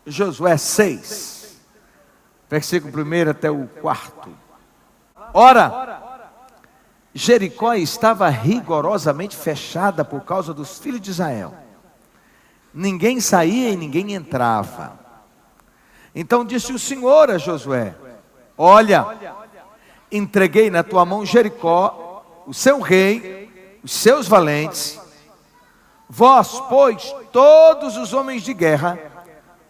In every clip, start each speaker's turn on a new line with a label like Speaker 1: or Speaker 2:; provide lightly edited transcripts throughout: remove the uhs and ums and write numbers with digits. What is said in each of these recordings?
Speaker 1: Josué 6, versículo 1 até o 4. Ora, Jericó estava rigorosamente fechada por causa dos filhos de Israel. Ninguém saía e ninguém entrava. Então disse o Senhor a Josué: olha, entreguei na tua mão Jericó, o seu rei, os seus valentes. Vós, pois, todos os homens de guerra,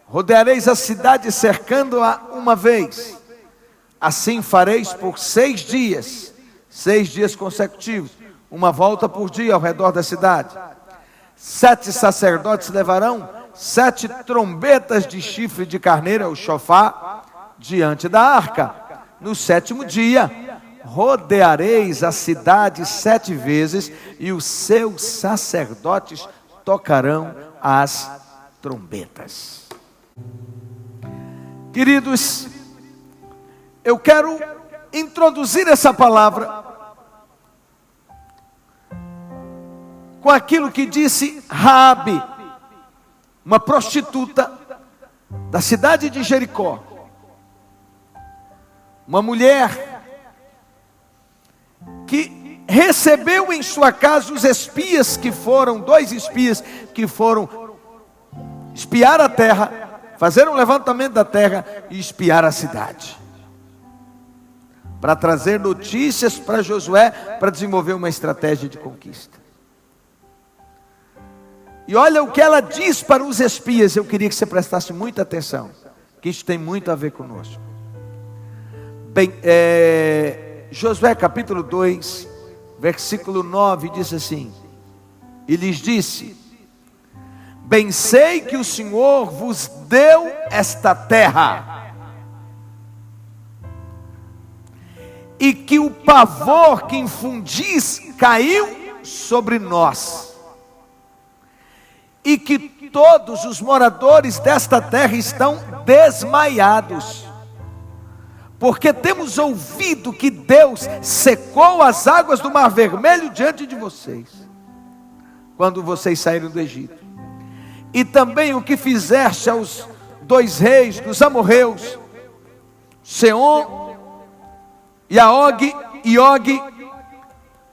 Speaker 1: rodeareis a cidade cercando-a uma vez. Assim fareis por 6 dias, 6 dias consecutivos, uma volta por dia ao redor da cidade. 7 sacerdotes levarão 7 trombetas de chifre de carneiro, o shofar, diante da arca. No 7º dia, rodeareis a cidade 7 vezes, e os seus sacerdotes tocarão as trombetas. Queridos, eu quero introduzir essa palavra com aquilo que disse Raabe, uma prostituta da cidade de Jericó, uma mulher que recebeu em sua casa os espias que foram, 2 espias que foram espiar a terra, fazer um levantamento da terra e espiar a cidade, para trazer notícias para Josué, para desenvolver uma estratégia de conquista. E olha o que ela diz para os espias. Eu queria que você prestasse muita atenção, que isso tem muito a ver conosco. Bem, Josué capítulo 2, versículo 9, diz assim: e lhes disse: bem sei que o Senhor vos deu esta terra, e que o pavor que infundis caiu sobre nós, e que todos os moradores desta terra estão desmaiados, porque temos ouvido que Deus secou as águas do Mar Vermelho diante de vocês, quando vocês saíram do Egito, e também o que fizeste aos 2 reis dos amorreus, Seom e Og,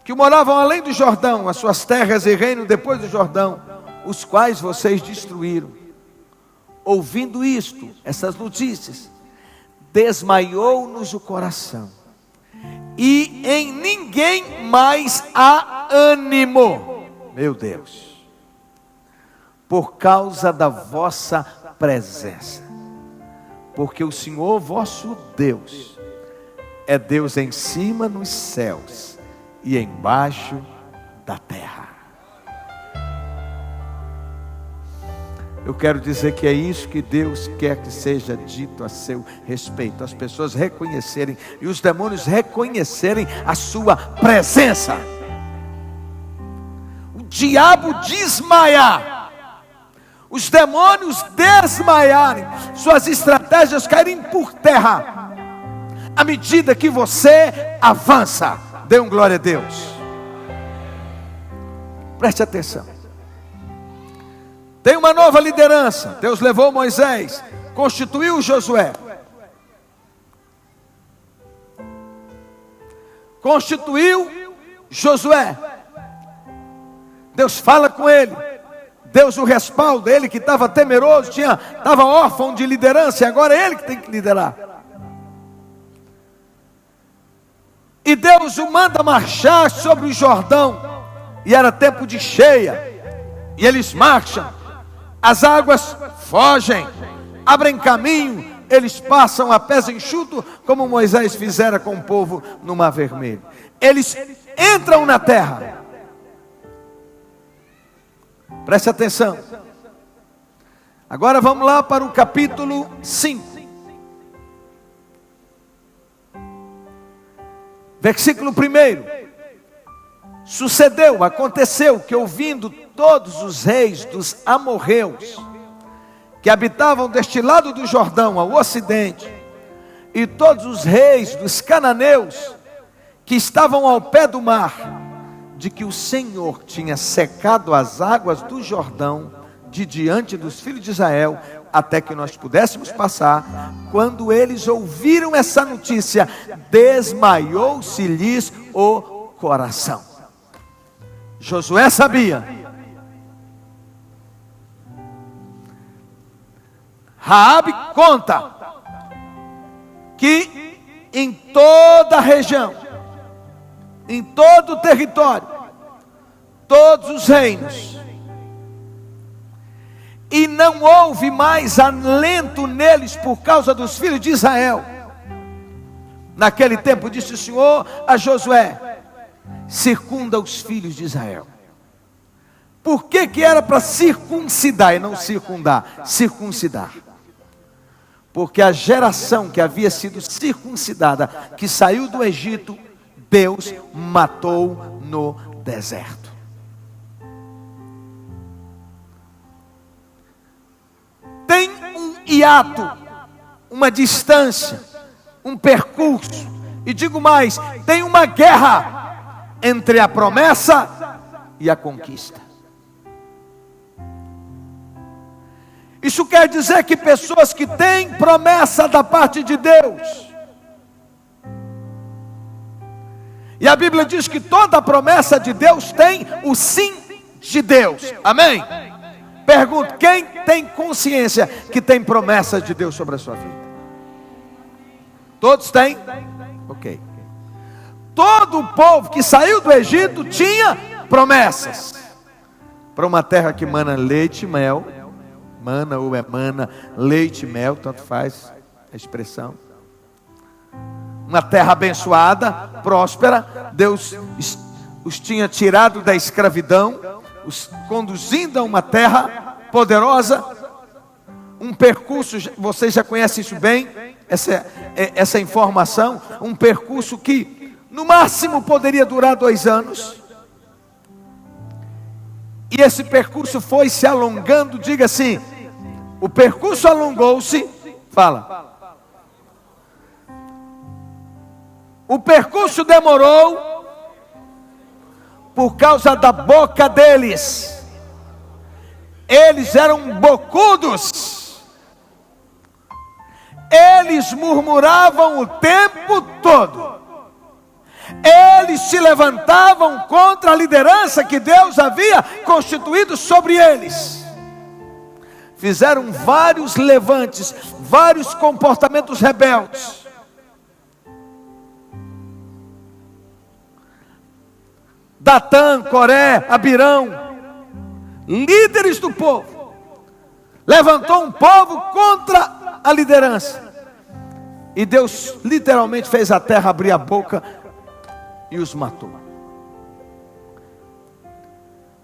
Speaker 1: que moravam além do Jordão, as suas terras e reino depois do Jordão, os quais vocês destruíram. Ouvindo isto, essas notícias, desmaiou-nos o coração, e em ninguém mais há ânimo, meu Deus, por causa da vossa presença, porque o Senhor vosso Deus é Deus em cima nos céus e embaixo da terra. Eu quero dizer que é isso que Deus quer que seja dito a seu respeito, as pessoas reconhecerem e os demônios reconhecerem a sua presença. O diabo desmaiar, os demônios desmaiarem, suas estratégias caírem por terra, à medida que você avança. Dê um glória a Deus. Preste atenção. Tem uma nova liderança. Deus levou Moisés, constituiu Josué, Deus fala com ele, Deus o respalda. Ele que estava temeroso, estava órfão de liderança, e agora é ele que tem que liderar. E Deus o manda marchar sobre o Jordão, e era tempo de cheia, e eles marcham. As águas fogem, abrem caminho, eles passam a pés enxutos, como Moisés fizera com o povo no Mar Vermelho. Eles entram na terra. Preste atenção. Agora vamos lá para o capítulo 5. Versículo 1. Aconteceu que, ouvindo todos os reis dos amorreus, que habitavam deste lado do Jordão, ao ocidente, e todos os reis dos cananeus, que estavam ao pé do mar, de que o Senhor tinha secado as águas do Jordão, de diante dos filhos de Israel, até que nós pudéssemos passar. Quando eles ouviram essa notícia, desmaiou-se-lhes o coração. Josué sabia. Raabe conta que em toda a região, em todo o território, todos os reinos, e não houve mais alento neles por causa dos filhos de Israel. Naquele tempo disse o Senhor a Josué: circunda os filhos de Israel. Por que que era para circuncidar e não circundar? Circuncidar. Porque a geração que havia sido circuncidada, que saiu do Egito, Deus matou no deserto. Tem um hiato, uma distância, um percurso, e digo mais, tem uma guerra entre a promessa e a conquista. Isso quer dizer que pessoas que têm promessa da parte de Deus, e a Bíblia diz que toda promessa de Deus tem o sim de Deus, amém? Pergunto, quem tem consciência que tem promessas de Deus sobre a sua vida? Todos têm? Ok. Todo o povo que saiu do Egito tinha promessas para uma terra que mana leite e mel. Mana ou é mana, leite e mel, tanto faz a expressão. Uma terra abençoada, próspera. Deus os tinha tirado da escravidão, os conduzindo a uma terra poderosa. Um percurso, vocês já conhecem isso bem, essa informação. Um percurso que no máximo poderia durar 2 anos. E esse percurso foi se alongando. Diga assim: o percurso alongou-se. Fala. O percurso demorou por causa da boca deles. Eles eram bocudos. Eles murmuravam o tempo todo. Eles se levantavam contra a liderança que Deus havia constituído sobre eles. Fizeram vários levantes, vários comportamentos rebeldes. Datã, Coré, Abirão, líderes do povo, levantou um povo contra a liderança. E Deus literalmente fez a terra abrir a boca e os matou.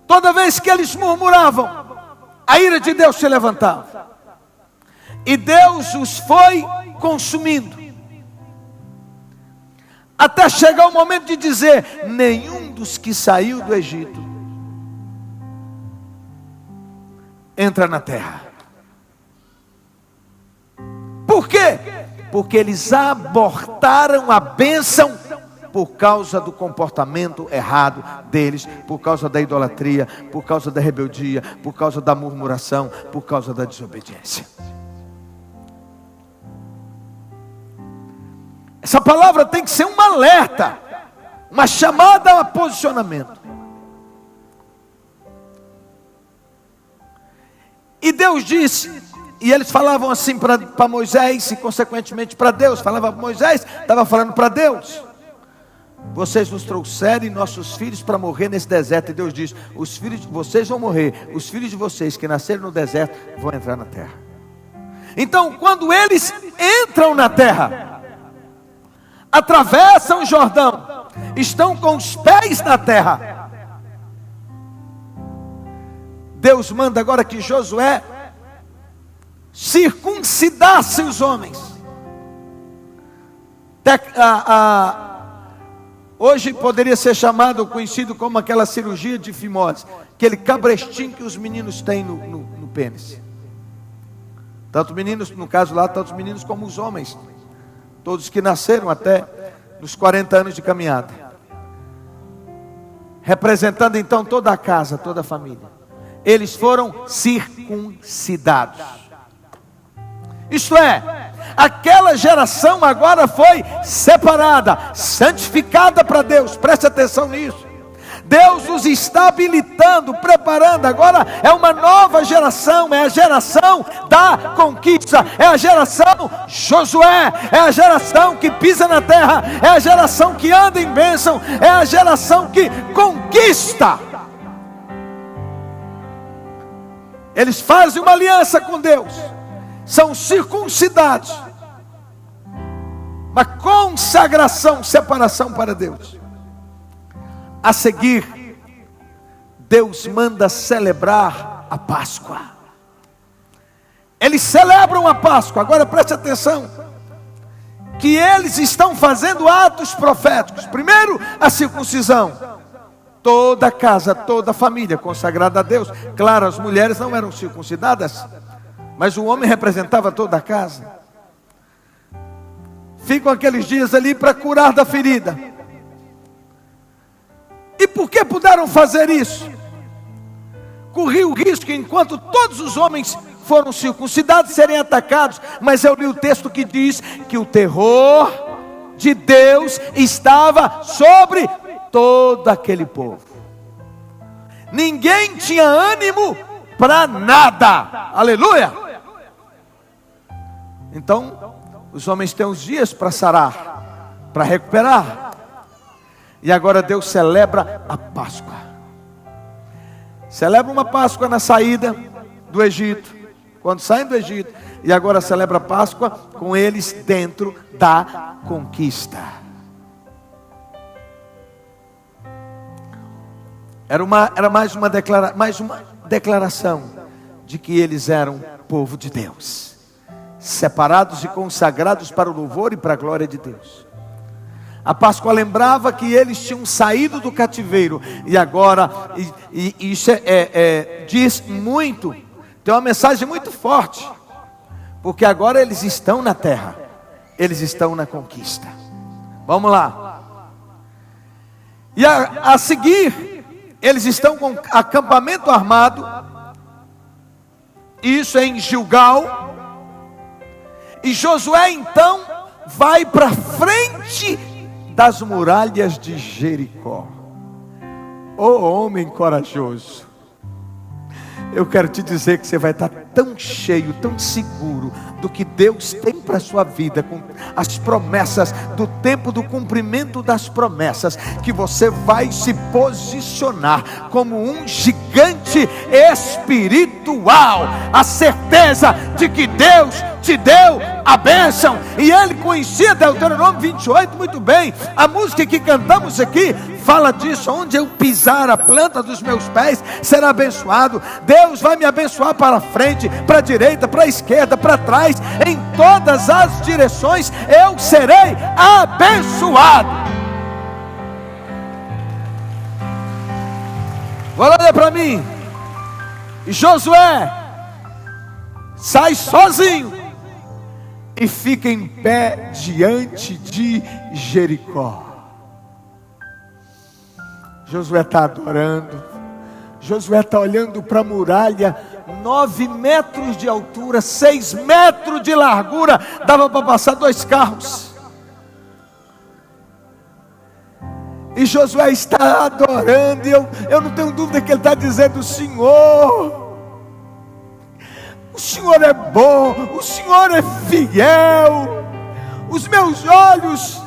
Speaker 1: Toda vez que eles murmuravam, a ira de Deus se levantava. E Deus os foi consumindo. Até chegar o momento de dizer: nenhum dos que saiu do Egito entra na terra. Por quê? Porque eles abortaram a bênção por causa do comportamento errado deles, por causa da idolatria, por causa da rebeldia, por causa da murmuração, por causa da desobediência. Essa palavra tem que ser um alerta, uma chamada a posicionamento. E Deus disse, e eles falavam assim para Moisés, e consequentemente para Deus. Falava para Moisés, estava falando para Deus: vocês nos trouxeram nossos filhos para morrer nesse deserto. E Deus diz: os filhos de vocês vão morrer, os filhos de vocês que nasceram no deserto vão entrar na terra. Então, quando eles entram na terra, atravessam o Jordão, estão com os pés na terra, Deus manda agora que Josué circuncidasse os homens. Hoje poderia ser chamado, conhecido como aquela cirurgia de fimose, aquele cabrestinho que os meninos têm no pênis. Tanto meninos, no caso lá, tanto os meninos como os homens, todos que nasceram até nos 40 anos de caminhada, representando então toda a casa, toda a família. Eles foram circuncidados. Isto é, aquela geração agora foi separada, santificada para Deus. Preste atenção nisso. Deus os está habilitando, preparando. Agora é uma nova geração, é a geração da conquista, é a geração Josué, é a geração que pisa na terra, é a geração que anda em bênção, é a geração que conquista. Eles fazem uma aliança com Deus, são circuncidados, uma consagração, separação para Deus. A seguir, Deus manda celebrar a Páscoa. Eles celebram a Páscoa. Agora preste atenção, que eles estão fazendo atos proféticos. Primeiro, a circuncisão. Toda casa, toda família consagrada a Deus. Claro, as mulheres não eram circuncidadas, mas o homem representava toda a casa. Ficam aqueles dias ali para curar da ferida. E por que puderam fazer isso? Corria o risco, enquanto todos os homens foram circuncidados, serem atacados. Mas eu li o texto que diz que o terror de Deus estava sobre todo aquele povo. Ninguém tinha ânimo para nada. Aleluia! Então, os homens têm os dias para sarar, para recuperar. E agora Deus celebra a Páscoa. Celebra uma Páscoa na saída do Egito, quando saem do Egito. E agora celebra a Páscoa com eles dentro da conquista. Era mais uma declaração de que eles eram povo de Deus, separados e consagrados para o louvor e para a glória de Deus. A Páscoa lembrava que eles tinham saído do cativeiro. E agora, isso diz muito, tem uma mensagem muito forte. Porque agora eles estão na terra, eles estão na conquista. Vamos lá. E a seguir, eles estão com acampamento armado. Isso é em Gilgal. E Josué então vai para frente das muralhas de Jericó. Ô homem corajoso, eu quero te dizer que você vai estar tão cheio, tão seguro do que Deus tem para a sua vida, com as promessas, do tempo do cumprimento das promessas, que você vai se posicionar como um gigante espiritual. A certeza de que Deus te deu a bênção. E ele conhecia Deuteronômio 28 muito bem. A música que cantamos aqui fala disso. Onde eu pisar a planta dos meus pés será abençoado. Deus vai me abençoar para frente, para a direita, para a esquerda, para trás, em todas as direções eu serei abençoado. Olha para mim. E Josué sai sozinho e fica em pé diante de Jericó. Josué está adorando. Josué está olhando para a muralha, 9 metros de altura, 6 metros de largura, dava para passar 2 carros. E Josué está adorando, e eu não tenho dúvida que ele está dizendo: Senhor, o Senhor é bom, o Senhor é fiel. Os meus olhos,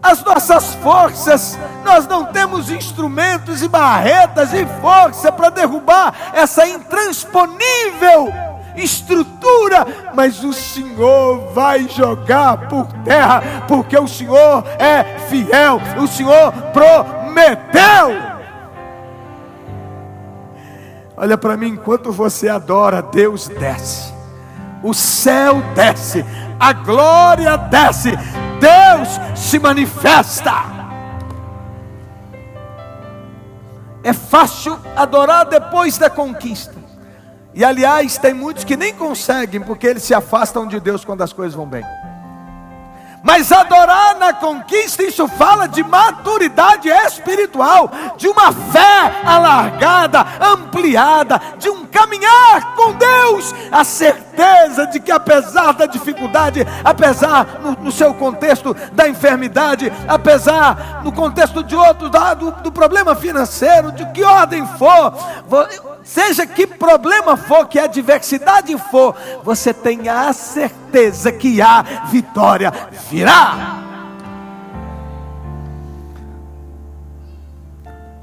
Speaker 1: as nossas forças, nós não temos instrumentos e barretas e força para derrubar essa intransponível estrutura, mas o Senhor vai jogar por terra, porque o Senhor é fiel, o Senhor prometeu. Olha para mim, enquanto você adora, Deus desce, o céu desce, a glória desce, Deus se manifesta. É fácil adorar depois da conquista. E aliás, tem muitos que nem conseguem, porque eles se afastam de Deus quando as coisas vão bem. Mas adorar na conquista, isso fala de maturidade espiritual, de uma fé alargada, ampliada, de um caminhar com Deus, a certeza de que apesar da dificuldade, apesar no seu contexto da enfermidade, apesar no contexto de outro, do problema financeiro, de que ordem for, seja que problema for, que adversidade for, você tenha a certeza que a vitória virá.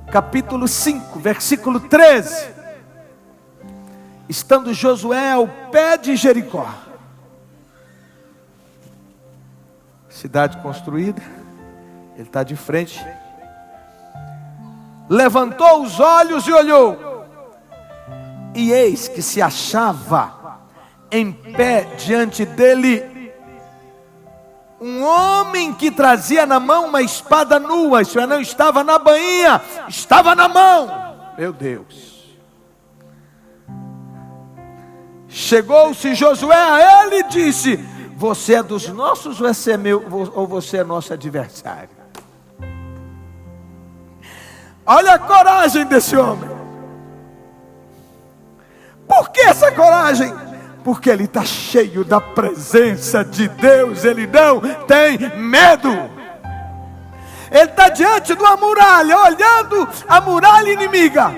Speaker 1: Capítulo 5, versículo 13. Estando Josué ao pé de Jericó, cidade construída, ele está de frente, levantou os olhos e olhou, e eis que se achava em pé diante dele um homem que trazia na mão uma espada nua. Isso não estava na bainha, estava na mão. Meu Deus. Chegou-se Josué a ele e disse: você é dos nossos ou você é nosso adversário? Olha a coragem desse homem. Por que essa coragem? Porque ele está cheio da presença de Deus, ele não tem medo. Ele está diante de uma muralha, olhando a muralha inimiga,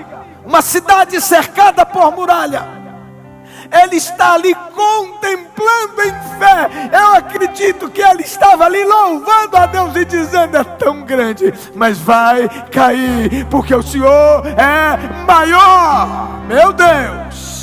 Speaker 1: uma cidade cercada por muralha. Ele está ali contemplando em fé. Eu acredito que ele estava ali louvando a Deus e dizendo: é tão grande, mas vai cair, porque o Senhor é maior. Meu Deus.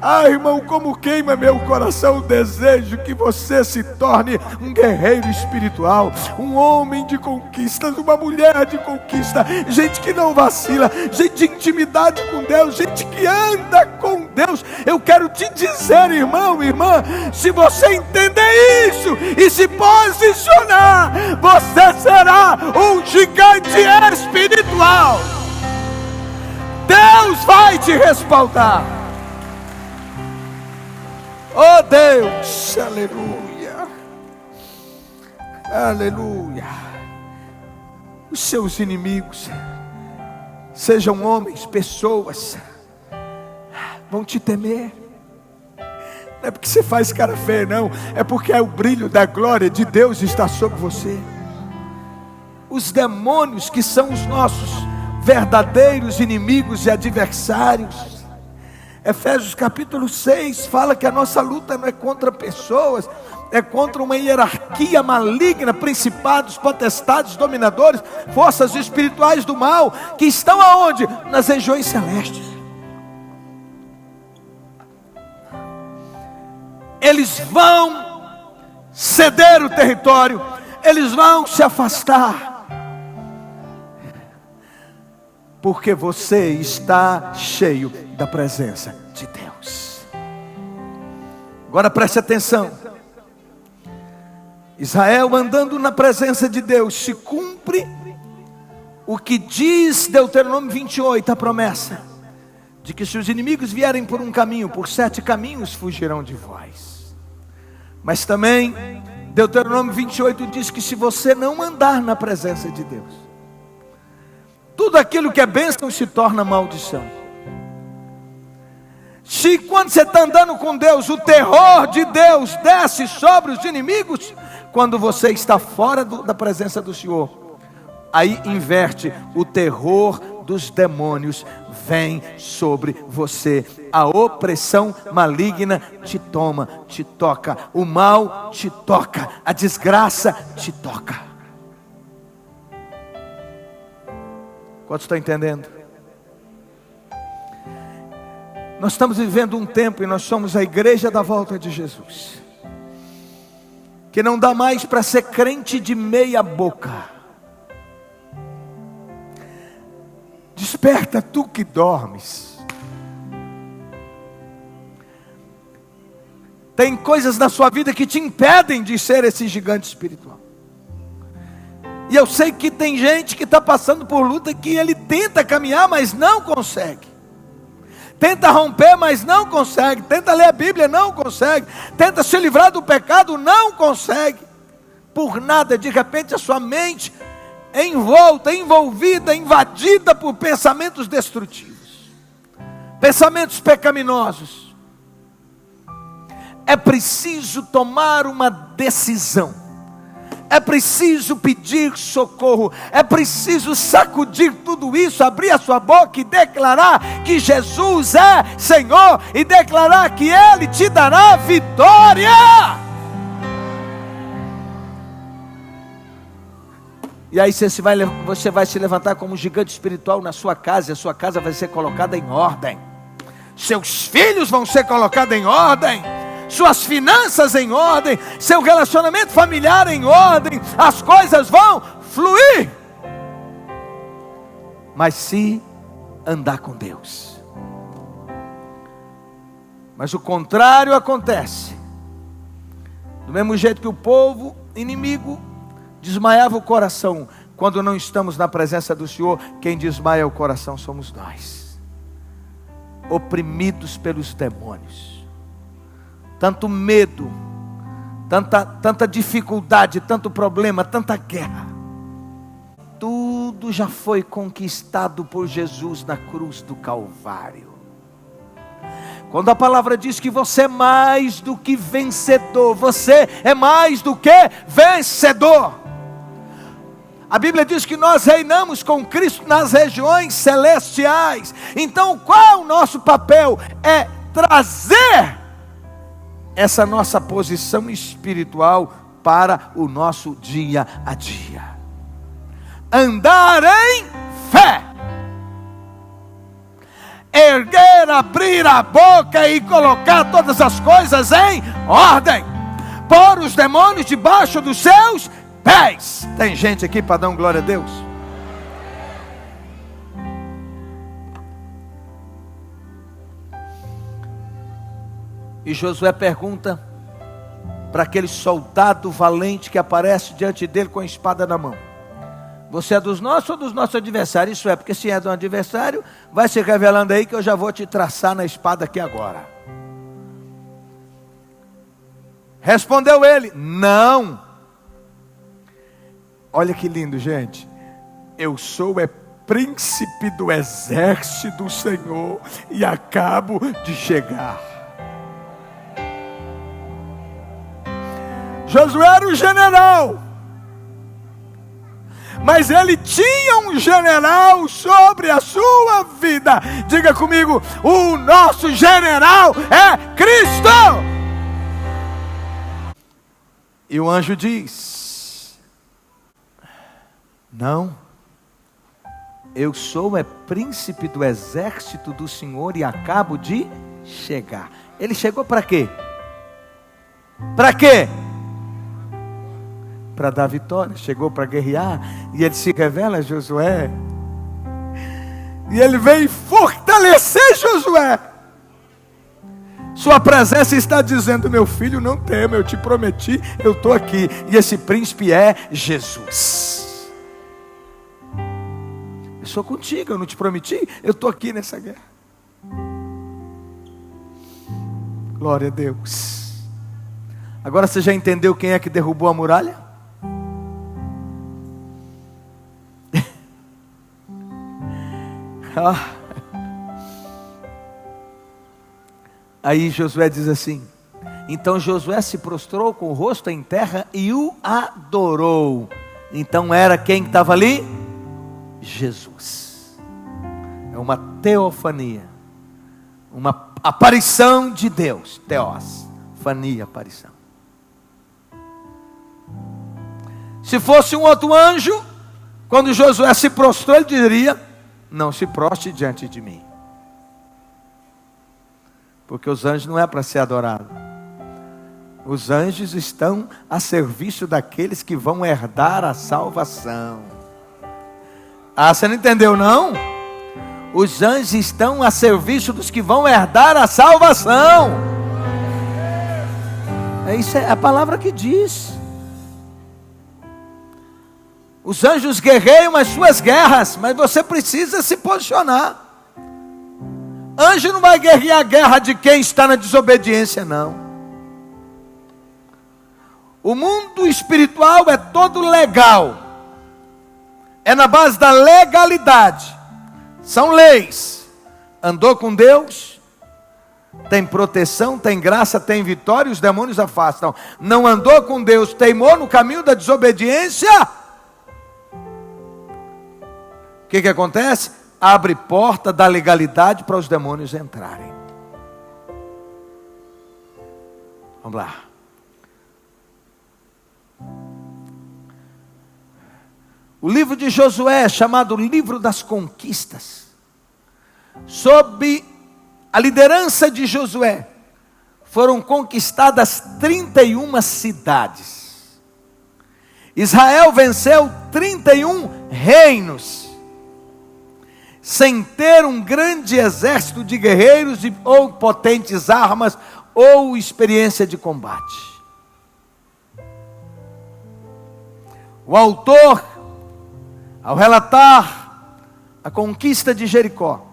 Speaker 1: Ah, irmão, como queima meu coração o desejo que você se torne um guerreiro espiritual, um homem de conquistas, uma mulher de conquista, gente que não vacila, gente de intimidade com Deus, gente que anda com Deus. Eu quero te dizer, irmão, irmã, se você entender isso e se posicionar, você será um gigante espiritual. Deus vai te respaldar. Oh Deus, aleluia, aleluia. Os seus inimigos, sejam homens, pessoas, vão te temer. Não é porque você faz cara feia, não, é porque o brilho da glória de Deus está sobre você. Os demônios, que são os nossos verdadeiros inimigos e adversários, Efésios capítulo 6 fala que a nossa luta não é contra pessoas, é contra uma hierarquia maligna, principados, potestades, dominadores, forças espirituais do mal, que estão aonde? Nas regiões celestes. Eles vão ceder o território, eles vão se afastar, porque você está cheio da presença de Deus. Agora preste atenção. Israel andando na presença de Deus, se cumpre o que diz Deuteronômio 28, a promessa de que se os inimigos vierem por um caminho, por 7 caminhos fugirão de vós. Mas também Deuteronômio 28 diz que se você não andar na presença de Deus, tudo aquilo que é bênção se torna maldição. Se quando você está andando com Deus, o terror de Deus desce sobre os inimigos, quando você está fora da presença do Senhor, aí inverte, o terror dos demônios vem sobre você. A opressão maligna te toma, te toca, o mal te toca, a desgraça te toca. Quantos estão entendendo? Nós estamos vivendo um tempo, e nós somos a igreja da volta de Jesus, que não dá mais para ser crente de meia boca. Desperta tu que dormes. Tem coisas na sua vida que te impedem de ser esse gigante espiritual. E eu sei que tem gente que está passando por luta, que ele tenta caminhar, mas não consegue. Tenta romper, mas não consegue. Tenta ler a Bíblia, não consegue. Tenta se livrar do pecado, não consegue. Por nada, de repente a sua mente é envolvida, invadida por pensamentos destrutivos, pensamentos pecaminosos. É preciso tomar uma decisão. É preciso pedir socorro. É preciso sacudir tudo isso, abrir a sua boca e declarar que Jesus é Senhor, e declarar que Ele te dará vitória. E aí você vai se levantar como um gigante espiritual na sua casa, e a sua casa vai ser colocada em ordem. Seus filhos vão ser colocados em ordem. Suas finanças em ordem, seu relacionamento familiar em ordem, as coisas vão fluir. Mas se andar com Deus. Mas o contrário acontece. Do mesmo jeito que o povo inimigo desmaiava o coração, quando não estamos na presença do Senhor, quem desmaia o coração somos nós, oprimidos pelos demônios. Tanto medo, tanta dificuldade, tanto problema, tanta guerra. Tudo já foi conquistado por Jesus na cruz do Calvário. Quando a palavra diz que você é mais do que vencedor, você é mais do que vencedor. A Bíblia diz que nós reinamos com Cristo nas regiões celestiais. Então qual é o nosso papel? É trazer essa nossa posição espiritual para o nosso dia a dia. Andar em fé. Erguer, abrir a boca e colocar todas as coisas em ordem. Pôr os demônios debaixo dos seus pés. Tem gente aqui para dar glória a Deus? E Josué pergunta para aquele soldado valente que aparece diante dele com a espada na mão: você é dos nossos ou dos nossos adversários? Isso é, porque se é do adversário, vai se revelando aí que eu já vou te traçar na espada aqui agora. Respondeu ele: não. Olha que lindo, gente. Eu sou príncipe do exército do Senhor e acabo de chegar. Josué era o general, mas ele tinha um general sobre a sua vida. Diga comigo: o nosso general é Cristo. E o anjo diz: não, eu sou príncipe do exército do Senhor e acabo de chegar. Ele chegou para quê? Para quê? Para dar vitória. Chegou para guerrear. E ele se revela a Josué, e ele vem fortalecer Josué. Sua presença está dizendo: meu filho, não tema, eu te prometi, eu estou aqui. E esse príncipe é Jesus. Eu sou contigo, eu não te prometi, eu estou aqui nessa guerra. Glória a Deus. Agora você já entendeu quem é que derrubou a muralha? Aí Josué diz assim: então Josué se prostrou com o rosto em terra e o adorou. Então era quem estava ali? Jesus. É uma teofania, uma aparição de Deus. Teos, fania, aparição. Se fosse um outro anjo, quando Josué se prostrou, ele diria: não se prostre diante de mim, porque os anjos não é para ser adorado. Os anjos estão a serviço daqueles que vão herdar a salvação. Ah, você não entendeu não? Os anjos estão a serviço dos que vão herdar a salvação. Isso é a palavra que diz. Os anjos guerreiam as suas guerras, mas você precisa se posicionar. Anjo não vai guerrear a guerra de quem está na desobediência, não. O mundo espiritual é todo legal. É na base da legalidade. São leis. Andou com Deus, tem proteção, tem graça, tem vitória, e os demônios afastam. Não andou com Deus, teimou no caminho da desobediência. O que acontece? Abre porta da legalidade para os demônios entrarem. Vamos lá. O livro de Josué é chamado Livro das Conquistas. Sob a liderança de Josué, foram conquistadas 31 cidades. Israel venceu 31 reinos, sem ter um grande exército de guerreiros ou potentes armas ou experiência de combate. O autor, ao relatar a conquista de Jericó,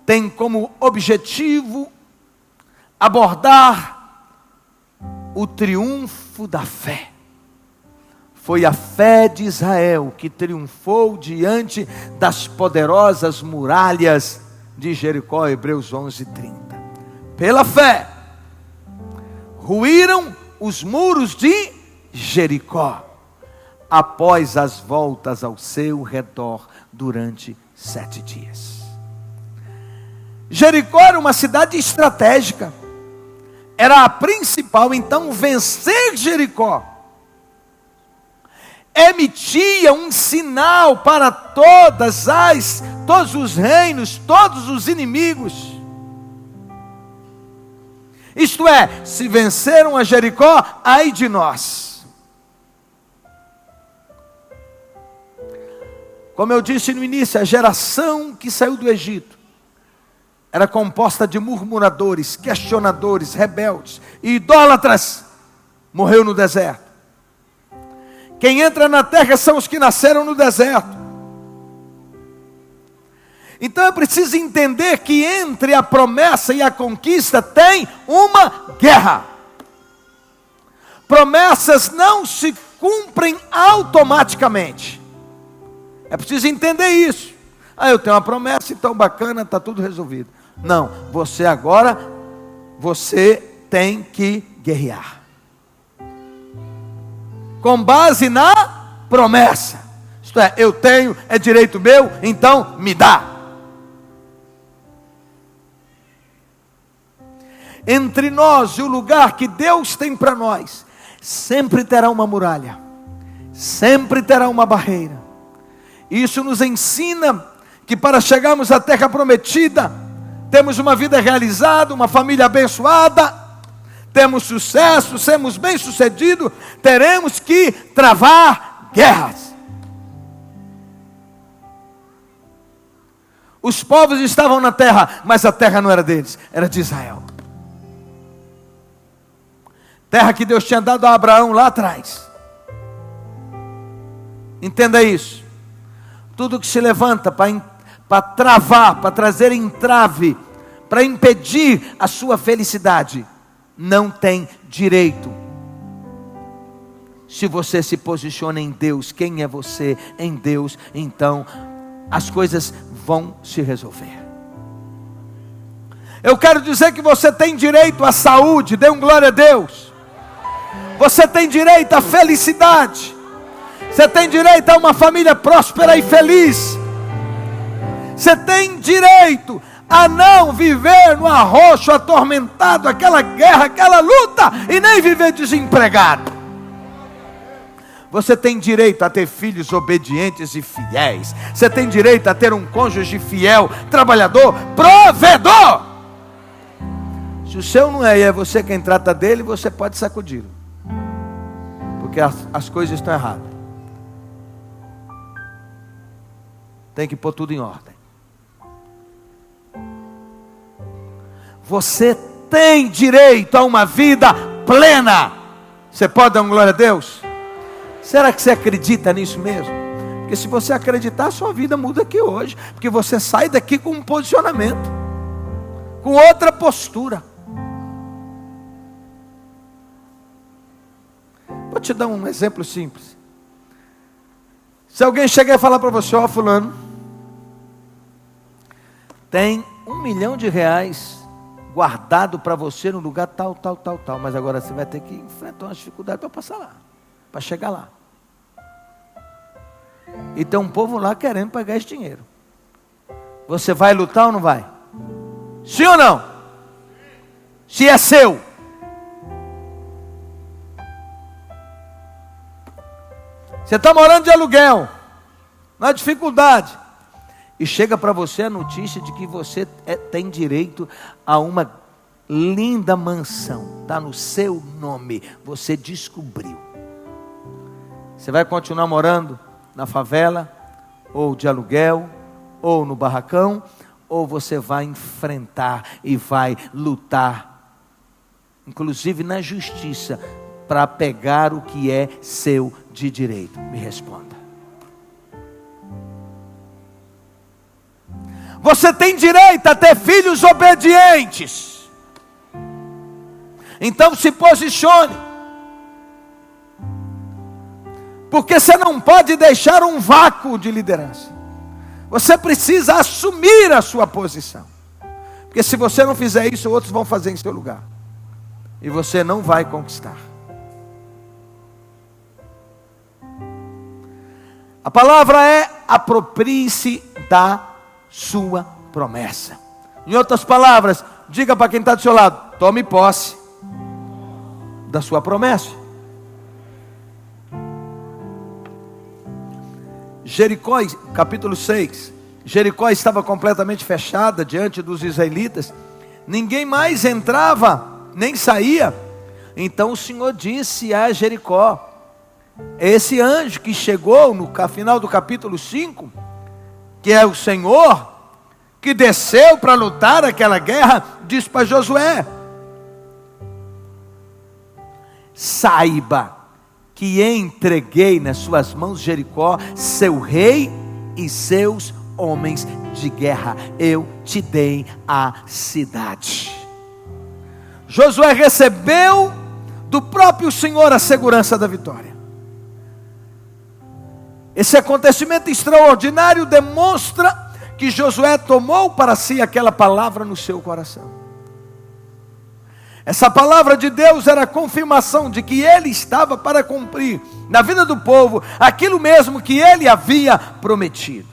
Speaker 1: tem como objetivo abordar o triunfo da fé. Foi a fé de Israel que triunfou diante das poderosas muralhas de Jericó, Hebreus 11:30. Pela fé, ruíram os muros de Jericó, após as voltas ao seu redor durante 7 dias. Jericó era uma cidade estratégica, era a principal. Então vencer Jericó emitia um sinal para todos os reinos, todos os inimigos. Isto é, se venceram a Jericó, ai de nós. Como eu disse no início, a geração que saiu do Egito era composta de murmuradores, questionadores, rebeldes e idólatras. Morreu no deserto. Quem entra na terra são os que nasceram no deserto. Então é preciso entender que entre a promessa e a conquista tem uma guerra. Promessas não se cumprem automaticamente. É preciso entender isso. Eu tenho uma promessa, então bacana, está tudo resolvido. Não, você tem que guerrear. Com base na promessa. Isto é, eu tenho, é direito meu, então me dá. Entre nós e o lugar que Deus tem para nós, sempre terá uma muralha, sempre terá uma barreira. Isso nos ensina que para chegarmos à terra prometida, temos uma vida realizada, uma família abençoada, temos sucesso, sermos bem-sucedidos, teremos que travar guerras. Os povos estavam na terra, mas a terra não era deles, era de Israel. Terra que Deus tinha dado a Abraão lá atrás. Entenda isso. Tudo que se levanta para travar, para trazer entrave, para impedir a sua felicidade, não tem direito. Se você se posiciona em Deus, quem é você em Deus, então as coisas vão se resolver. Eu quero dizer que você tem direito à saúde, dê um glória a Deus. Você tem direito à felicidade. Você tem direito a uma família próspera e feliz. Você tem direito a não viver no arroxo atormentado, aquela guerra, aquela luta, e nem viver desempregado. Você tem direito a ter filhos obedientes e fiéis. Você tem direito a ter um cônjuge fiel, trabalhador, provedor. Se o seu não é e é você quem trata dele, você pode sacudi-lo, porque as coisas estão erradas. Tem que pôr tudo em ordem. Você tem direito a uma vida plena. Você pode dar uma glória a Deus? Será que você acredita nisso mesmo? Porque se você acreditar, sua vida muda aqui hoje. Porque você sai daqui com um posicionamento. com outra postura. Vou te dar um exemplo simples. Se alguém chegar e falar para você: ó, fulano, tem R$1 milhão guardado para você no lugar tal, mas agora você vai ter que enfrentar uma dificuldade para passar lá, para chegar lá. E tem um povo lá querendo pagar esse dinheiro. Você vai lutar ou não vai? Sim ou não? Se é seu. Você está morando de aluguel, na dificuldade, e chega para você a notícia de que você tem direito a uma linda mansão, está no seu nome, você descobriu. Você vai continuar morando na favela, ou de aluguel, ou no barracão, ou você vai enfrentar e vai lutar, inclusive na justiça, para pegar o que é seu de direito? Me responda. Você tem direito a ter filhos obedientes. Então se posicione. Porque você não pode deixar um vácuo de liderança. Você precisa assumir a sua posição. Porque se você não fizer isso, outros vão fazer em seu lugar. E você não vai conquistar. A palavra é: aproprie-se da sua promessa. Em outras palavras, diga para quem está do seu lado: tome posse da sua promessa. Jericó, capítulo 6. Jericó estava completamente fechada diante dos israelitas. Ninguém mais entrava, nem saía. Então o Senhor disse a Jericó, esse anjo que chegou no final do capítulo 5, que é o Senhor, que desceu para lutar aquela guerra, disse para Josué: saiba que entreguei nas suas mãos Jericó, seu rei e seus homens de guerra. Eu te dei a cidade. Josué recebeu do próprio Senhor a segurança da vitória. Esse acontecimento extraordinário demonstra que Josué tomou para si aquela palavra no seu coração. Essa palavra de Deus era a confirmação de que ele estava para cumprir na vida do povo aquilo mesmo que ele havia prometido.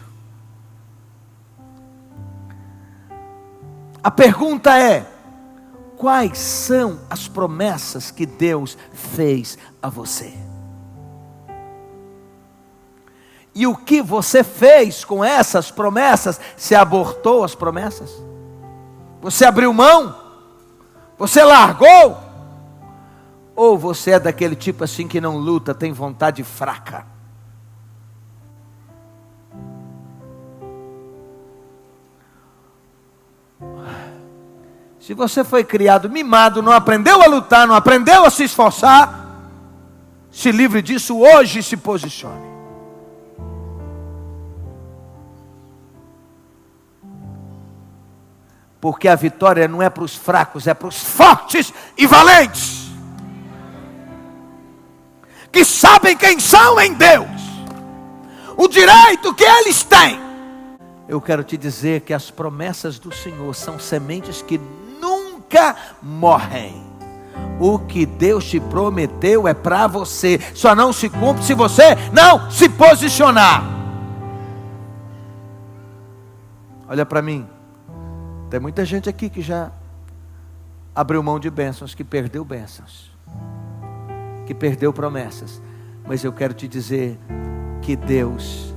Speaker 1: A pergunta é: quais são as promessas que Deus fez a você? E o que você fez com essas promessas? Você abortou as promessas? Você abriu mão? Você largou? Ou você é daquele tipo assim que não luta, tem vontade fraca? Se você foi criado mimado, não aprendeu a lutar, não aprendeu a se esforçar, se livre disso hoje e se posicione. Porque a vitória não é para os fracos, é para os fortes e valentes, que sabem quem são em Deus, o direito que eles têm. Eu quero te dizer que as promessas do Senhor são sementes que nunca morrem. O que Deus te prometeu é para você, só não se cumpre se você não se posicionar. Olha para mim. Tem muita gente aqui que já abriu mão de bênçãos, que perdeu bênçãos, que perdeu promessas. Mas eu quero te dizer que Deus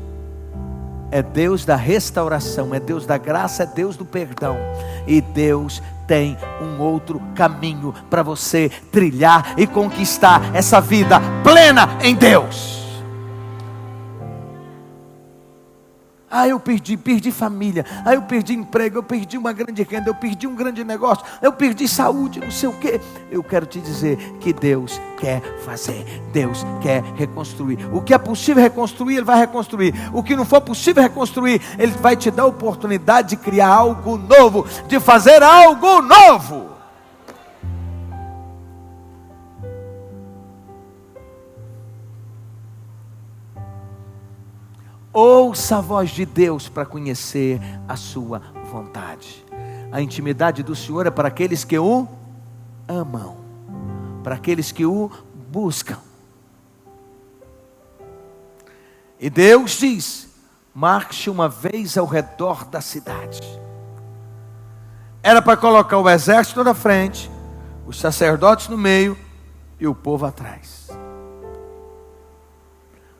Speaker 1: é Deus da restauração, é Deus da graça, é Deus do perdão. E Deus tem um outro caminho para você trilhar e conquistar essa vida plena em Deus. Ah, eu perdi família. Ah, eu perdi emprego, eu perdi uma grande renda, eu perdi um grande negócio, eu perdi saúde, não sei o quê. Eu quero te dizer que Deus quer fazer, Deus quer reconstruir. O que é possível reconstruir, Ele vai reconstruir. O que não for possível reconstruir, Ele vai te dar a oportunidade de criar algo novo, de fazer algo novo. Ouça a voz de Deus para conhecer a sua vontade. A intimidade do Senhor é para aqueles que o amam, para aqueles que o buscam. E Deus diz: marche uma vez ao redor da cidade. Era para colocar o exército na frente, os sacerdotes no meio e o povo atrás.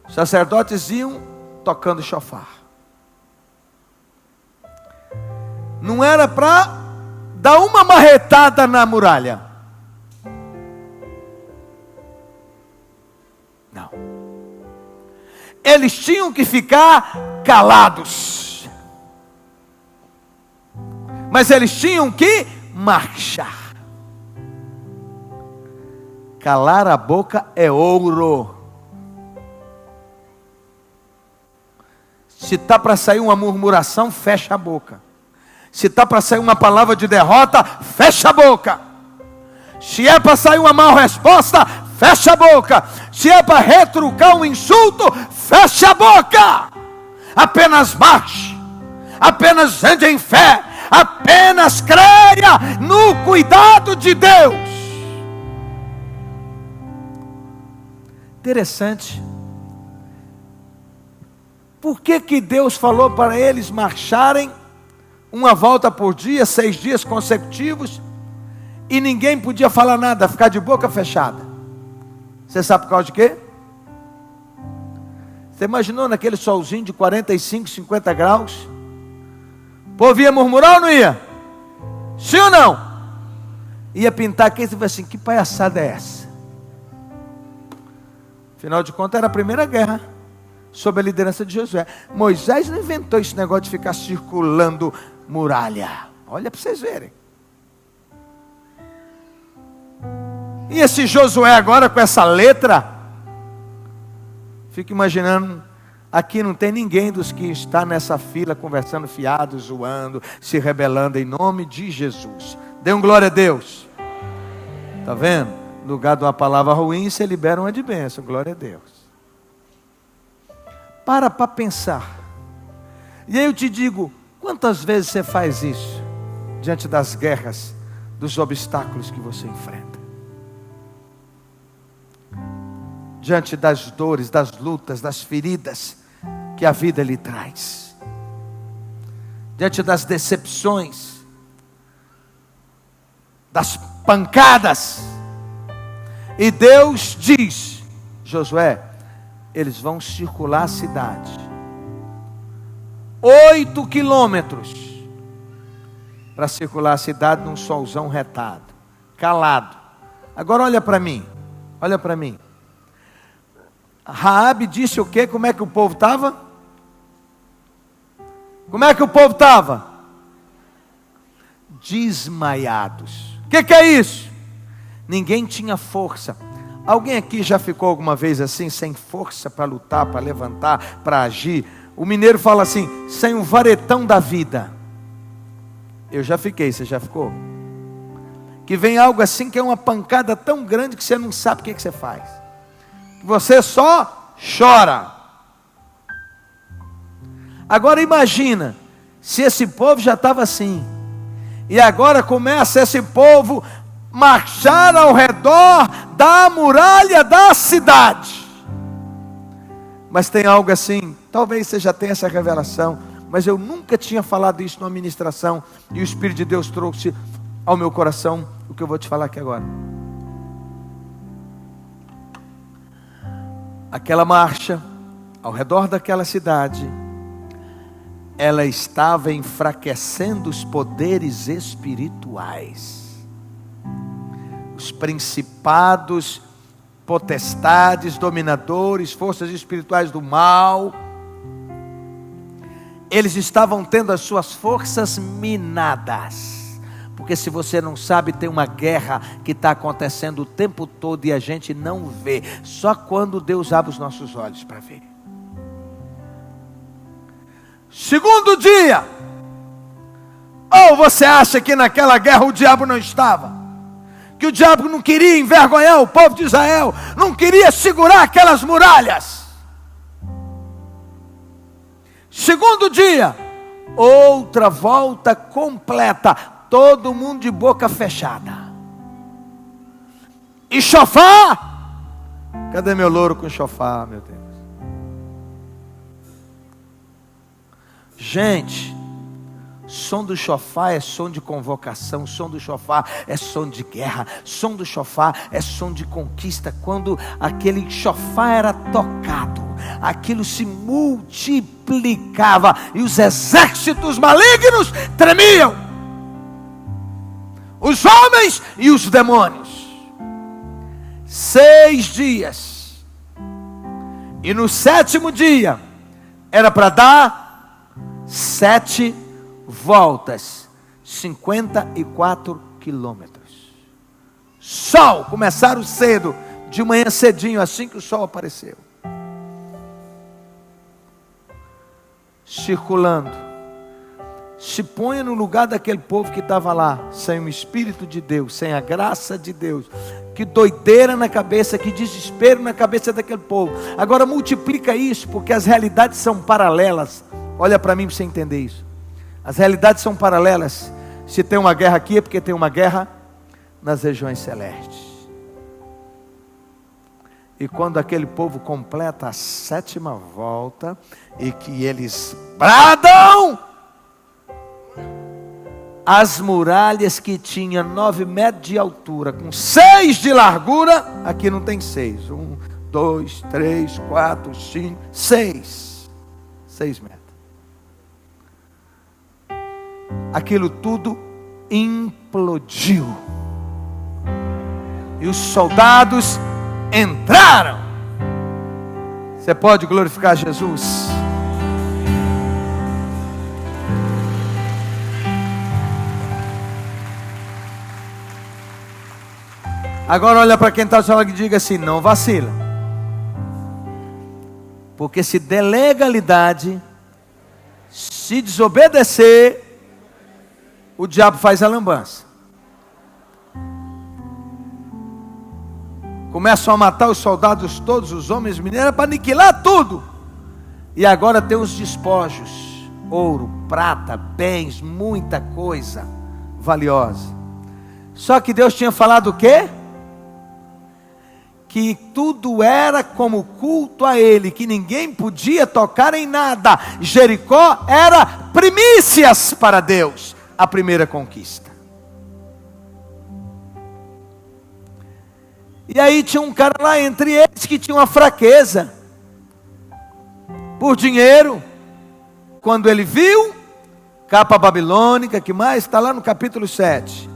Speaker 1: Os sacerdotes iam tocando chofar. Não era para dar uma marretada na muralha. Não. Eles tinham que ficar calados. Mas eles tinham que marchar. Calar a boca é ouro. Se está para sair uma murmuração, fecha a boca. Se está para sair uma palavra de derrota, fecha a boca. Se é para sair uma mal resposta, fecha a boca. Se é para retrucar um insulto, fecha a boca. Apenas marche, apenas ande em fé, apenas creia no cuidado de Deus. Interessante. Por que Deus falou para eles marcharem uma volta por dia, 6 dias consecutivos, e ninguém podia falar nada, ficar de boca fechada? Você sabe por causa de quê? Você imaginou naquele solzinho de 45, 50 graus? O povo ia murmurar ou não ia? Sim ou não? Ia pintar aqui e você vai assim: que palhaçada é essa? Afinal de contas era a primeira guerra, sob a liderança de Josué. Moisés não inventou esse negócio de ficar circulando muralha. Olha para vocês verem. E esse Josué agora com essa letra, fico imaginando, aqui não tem ninguém dos que está nessa fila conversando fiado, zoando, se rebelando em nome de Jesus. Dê um glória a Deus. Está vendo? No lugar de uma palavra ruim, você libera uma de bênção. Glória a Deus. Para pensar. E aí eu te digo, quantas vezes você faz isso diante das guerras, dos obstáculos que você enfrenta? Diante das dores, das lutas, das feridas que a vida lhe traz. Diante das decepções, das pancadas. E Deus diz: Josué, eles vão circular a cidade 8 quilômetros para circular a cidade num solzão retado, calado. Agora olha para mim, olha para mim. Raabe disse o quê? Como é que o povo estava? Como é que o povo estava? Desmaiados. O que é isso? Ninguém tinha força. Alguém aqui já ficou alguma vez assim, sem força para lutar, para levantar, para agir? O mineiro fala assim, sem um varetão da vida. Eu já fiquei, você já ficou? Que vem algo assim que é uma pancada tão grande que você não sabe o que você faz. Você só chora. Agora imagina, se esse povo já estava assim, e agora começa esse povo marchar ao redor da muralha da cidade. Mas tem algo assim, talvez você já tenha essa revelação, mas eu nunca tinha falado isso numa ministração, e o Espírito de Deus trouxe ao meu coração o que eu vou te falar aqui agora. Aquela marcha ao redor daquela cidade, ela estava enfraquecendo os poderes espirituais. Os principados, potestades, dominadores, forças espirituais do mal, Eles estavam tendo as suas forças minadas. Porque se você não sabe, tem uma guerra que está acontecendo o tempo todo e a gente não vê. Só quando Deus abre os nossos olhos para ver. Segundo dia. Ou você acha que naquela guerra o diabo não estava? Que o diabo não queria envergonhar o povo de Israel, não queria segurar aquelas muralhas. Segundo dia, outra volta completa, todo mundo de boca fechada. E chofar? Cadê meu louro com chofar, meu Deus? Gente, som do chofar é som de convocação, som do chofar é som de guerra, som do chofar é som de conquista. Quando aquele chofar era tocado, aquilo se multiplicava e os exércitos malignos tremiam, os homens e os demônios. 6 dias, e no 7º dia era para dar 7 voltas, 54 quilômetros. Sol, começaram cedo, de manhã cedinho, assim que o sol apareceu. Circulando. Se ponha no lugar daquele povo que estava lá, sem o Espírito de Deus, sem a graça de Deus. Que doideira na cabeça, que desespero na cabeça daquele povo. Agora multiplica isso, porque as realidades são paralelas. Olha para mim para você entender isso. As realidades são paralelas. Se tem uma guerra aqui, é porque tem uma guerra nas regiões celestes. E quando aquele povo completa a 7ª volta, e que eles bradam, as muralhas que tinham 9 metros de altura, com 6 de largura, aqui não tem 6. 1, 2, 3, 4, 5, 6. 6 metros. Aquilo tudo implodiu. E os soldados entraram. Você pode glorificar Jesus? Agora olha para quem está ao seu lado e diga assim: não vacila. Porque se der legalidade, se desobedecer, o diabo faz a lambança. Começam a matar os soldados todos, os homens, os meninos, para aniquilar tudo. E agora tem os despojos: ouro, prata, bens, muita coisa valiosa. Só que Deus tinha falado o quê? Que tudo era como culto a Ele, que ninguém podia tocar em nada. Jericó era primícias para Deus, a primeira conquista. E aí tinha um cara lá entre eles que tinha uma fraqueza por dinheiro. Quando ele viu, capa babilônica, que mais? Está lá no capítulo 7.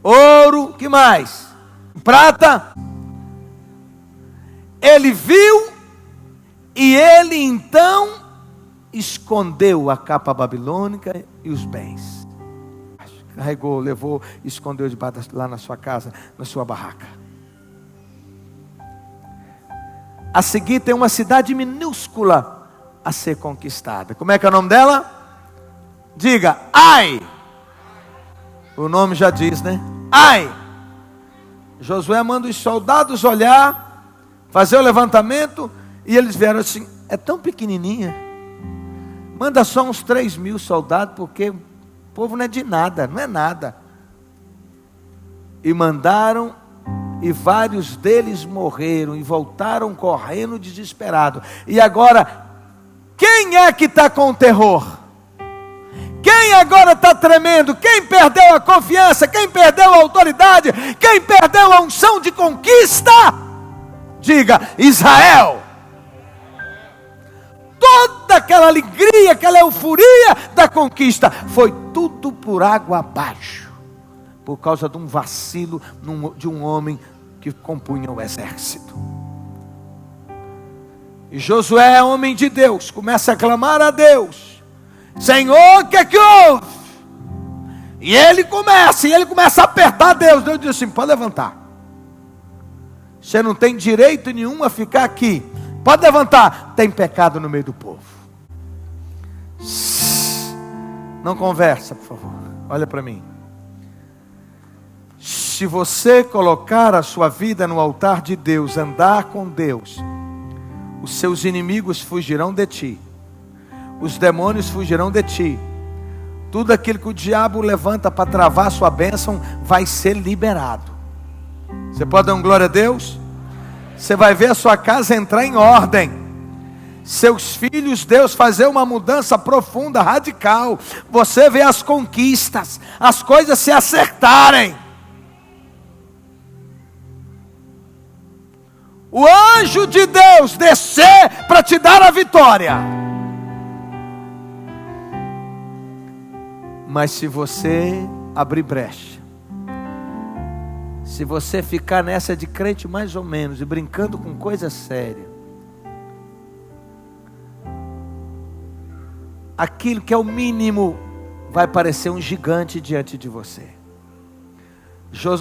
Speaker 1: Ouro, que mais? Prata. Ele viu e ele então escondeu a capa babilônica e os bens. Carregou, levou, escondeu debaixo lá na sua casa, na sua barraca. A seguir tem uma cidade minúscula a ser conquistada. Como é que é o nome dela? Diga: Ai. O nome já diz, né? Ai. Josué manda os soldados olhar, fazer o levantamento, e eles vieram assim: é tão pequenininha, manda só uns 3.000 soldados, porque o povo não é de nada, não é nada. E mandaram, e vários deles morreram, e voltaram correndo desesperados. E agora, quem é que está com terror? Quem agora está tremendo? Quem perdeu a confiança? Quem perdeu a autoridade? Quem perdeu a unção de conquista? Diga: Israel. Toda aquela alegria, aquela euforia da conquista, foi tudo por água abaixo, por causa de um vacilo de um homem que compunha o exército. E Josué, homem de Deus, começa a clamar a Deus: Senhor, o que é que houve? E ele começa a apertar Deus. Deus diz assim: pode levantar. Você não tem direito nenhum a ficar aqui. Pode levantar. Tem pecado no meio do povo. Não conversa, por favor. Olha para mim. Se você colocar a sua vida no altar de Deus, andar com Deus, os seus inimigos fugirão de ti. Os demônios fugirão de ti. Tudo aquilo que o diabo levanta para travar a sua bênção vai ser liberado. Você pode dar um glória a Deus? Você vai ver a sua casa entrar em ordem. Seus filhos, Deus fazer uma mudança profunda, radical. Você vê as conquistas, as coisas se acertarem. O anjo de Deus descer para te dar a vitória. Mas se você abrir brecha, se você ficar nessa de crente mais ou menos e brincando com coisa séria, aquilo que é o mínimo vai parecer um gigante diante de você.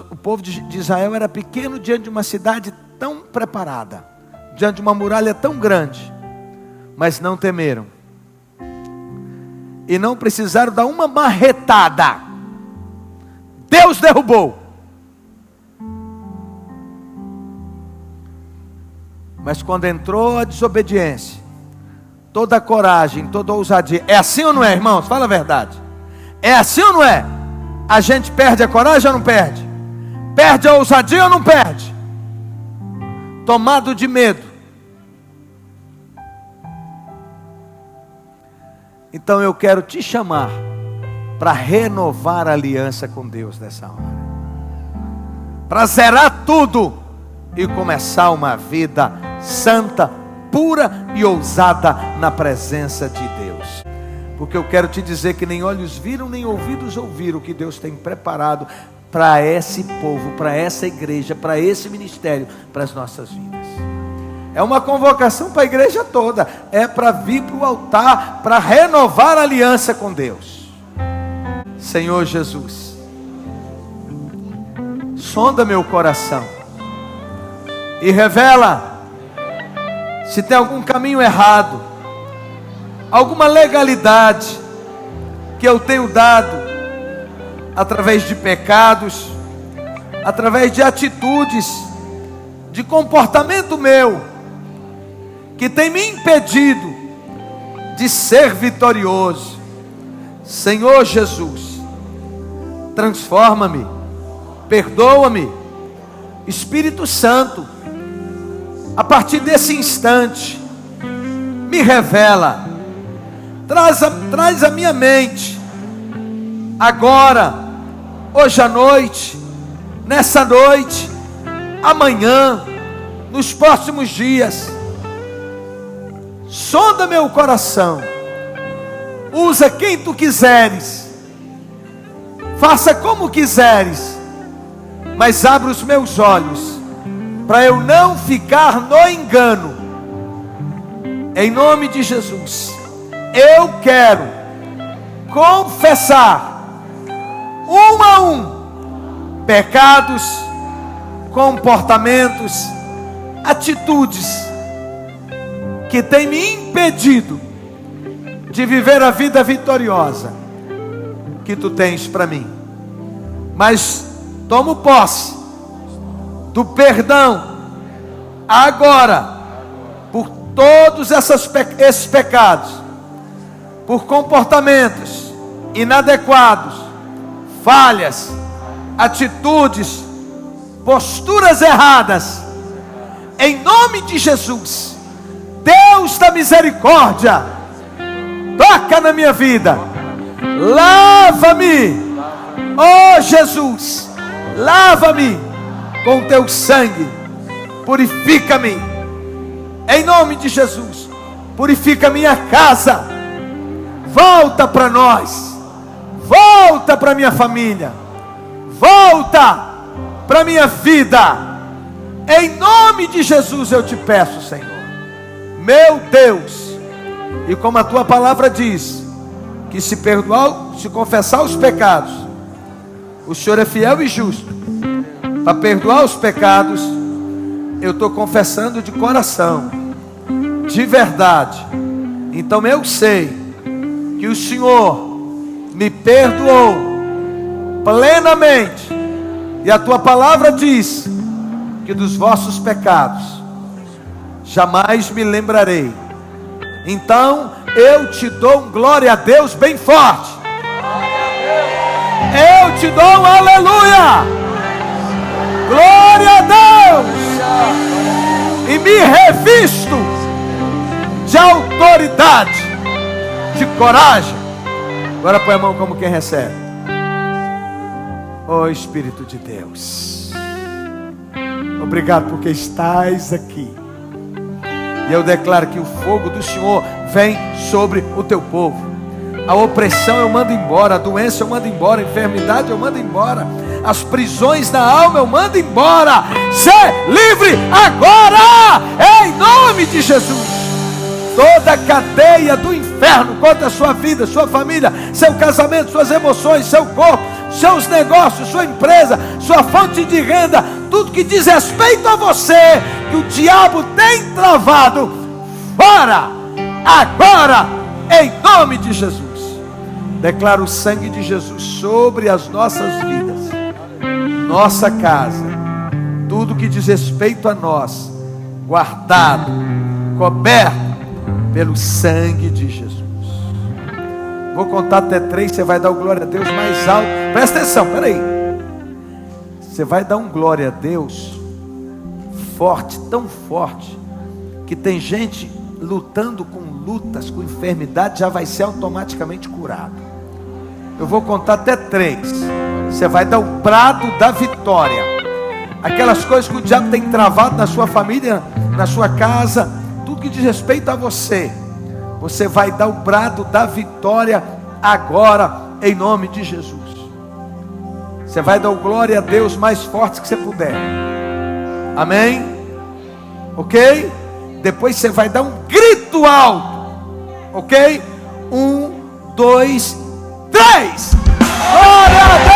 Speaker 1: O povo de Israel era pequeno diante de uma cidade tão preparada, diante de uma muralha tão grande, mas não temeram. E não precisaram dar uma marretada. Deus derrubou. Mas quando entrou a desobediência, toda a coragem, toda a ousadia. É assim ou não é, irmãos? Fala a verdade. É assim ou não é? A gente perde a coragem ou não perde? Perde a ousadia ou não perde? Tomado de medo. Então eu quero te chamar para renovar a aliança com Deus nessa hora. Para zerar tudo e começar uma vida santa, pura e ousada na presença de Deus. Porque eu quero te dizer que nem olhos viram, nem ouvidos ouviram o que Deus tem preparado para esse povo, para essa igreja, para esse ministério, para as nossas vidas. É uma convocação para a igreja toda. É para vir para o altar, para renovar a aliança com Deus. Senhor Jesus, sonda meu coração e revela se tem algum caminho errado, alguma legalidade que eu tenho dado através de pecados, através de atitudes, de comportamento meu, que tem me impedido de ser vitorioso. Senhor Jesus, transforma-me, perdoa-me. Espírito Santo, a partir desse instante, me revela, traz a minha mente, agora, hoje à noite, nessa noite, amanhã, nos próximos dias. Sonda meu coração, usa quem tu quiseres, faça como quiseres, mas abra os meus olhos, para eu não ficar no engano. Em nome de Jesus, eu quero confessar, um a um, pecados, comportamentos, atitudes, que tem me impedido de viver a vida vitoriosa que tu tens para mim. Mas tomo posse do perdão agora por todos esses pecados, por comportamentos inadequados, falhas, atitudes, posturas erradas. Em nome de Jesus, Deus da misericórdia, toca na minha vida, lava-me, ó Jesus, lava-me com teu sangue, purifica-me, em nome de Jesus, purifica minha casa, volta para nós, volta para minha família, volta para minha vida, em nome de Jesus eu te peço, Senhor. meu Deus. E como a tua palavra diz, que se confessar os pecados, o Senhor é fiel e justo para perdoar os pecados. Eu estou confessando de coração, de verdade. Então eu sei que o Senhor me perdoou plenamente. E a tua palavra diz que dos vossos pecados jamais me lembrarei. Então eu te dou um glória a Deus bem forte. Eu te dou um aleluia. Glória a Deus. E me revisto de autoridade, de coragem. Agora põe a mão como quem recebe. Ó Espírito de Deus, obrigado porque estás aqui. E eu declaro que o fogo do Senhor vem sobre o teu povo. A opressão eu mando embora, a doença eu mando embora, a enfermidade eu mando embora, as prisões da alma eu mando embora. Ser livre agora, em nome de Jesus. Toda a cadeia do inferno contra a sua vida, sua família, seu casamento, suas emoções, seu corpo, seus negócios, sua empresa, sua fonte de renda, tudo que diz respeito a você, que o diabo tem travado, fora, agora, em nome de Jesus. Declaro o sangue de Jesus sobre as nossas vidas, nossa casa, tudo que diz respeito a nós, guardado, coberto pelo sangue de Jesus. Vou contar até 3, você vai dar o glória a Deus mais alto. Presta atenção, peraí. Você vai dar um glória a Deus forte, tão forte, que tem gente lutando com lutas, com enfermidade, já vai ser automaticamente curado. Eu vou contar até 3. Você vai dar o brado da vitória. Aquelas coisas que o diabo tem travado na sua família, na sua casa, tudo que diz respeito a você, você vai dar o brado da vitória agora, em nome de Jesus. Você vai dar o glória a Deus mais forte que você puder. Amém? Ok? Depois você vai dar um grito alto. Ok? 1, 2, 3. Glória a Deus!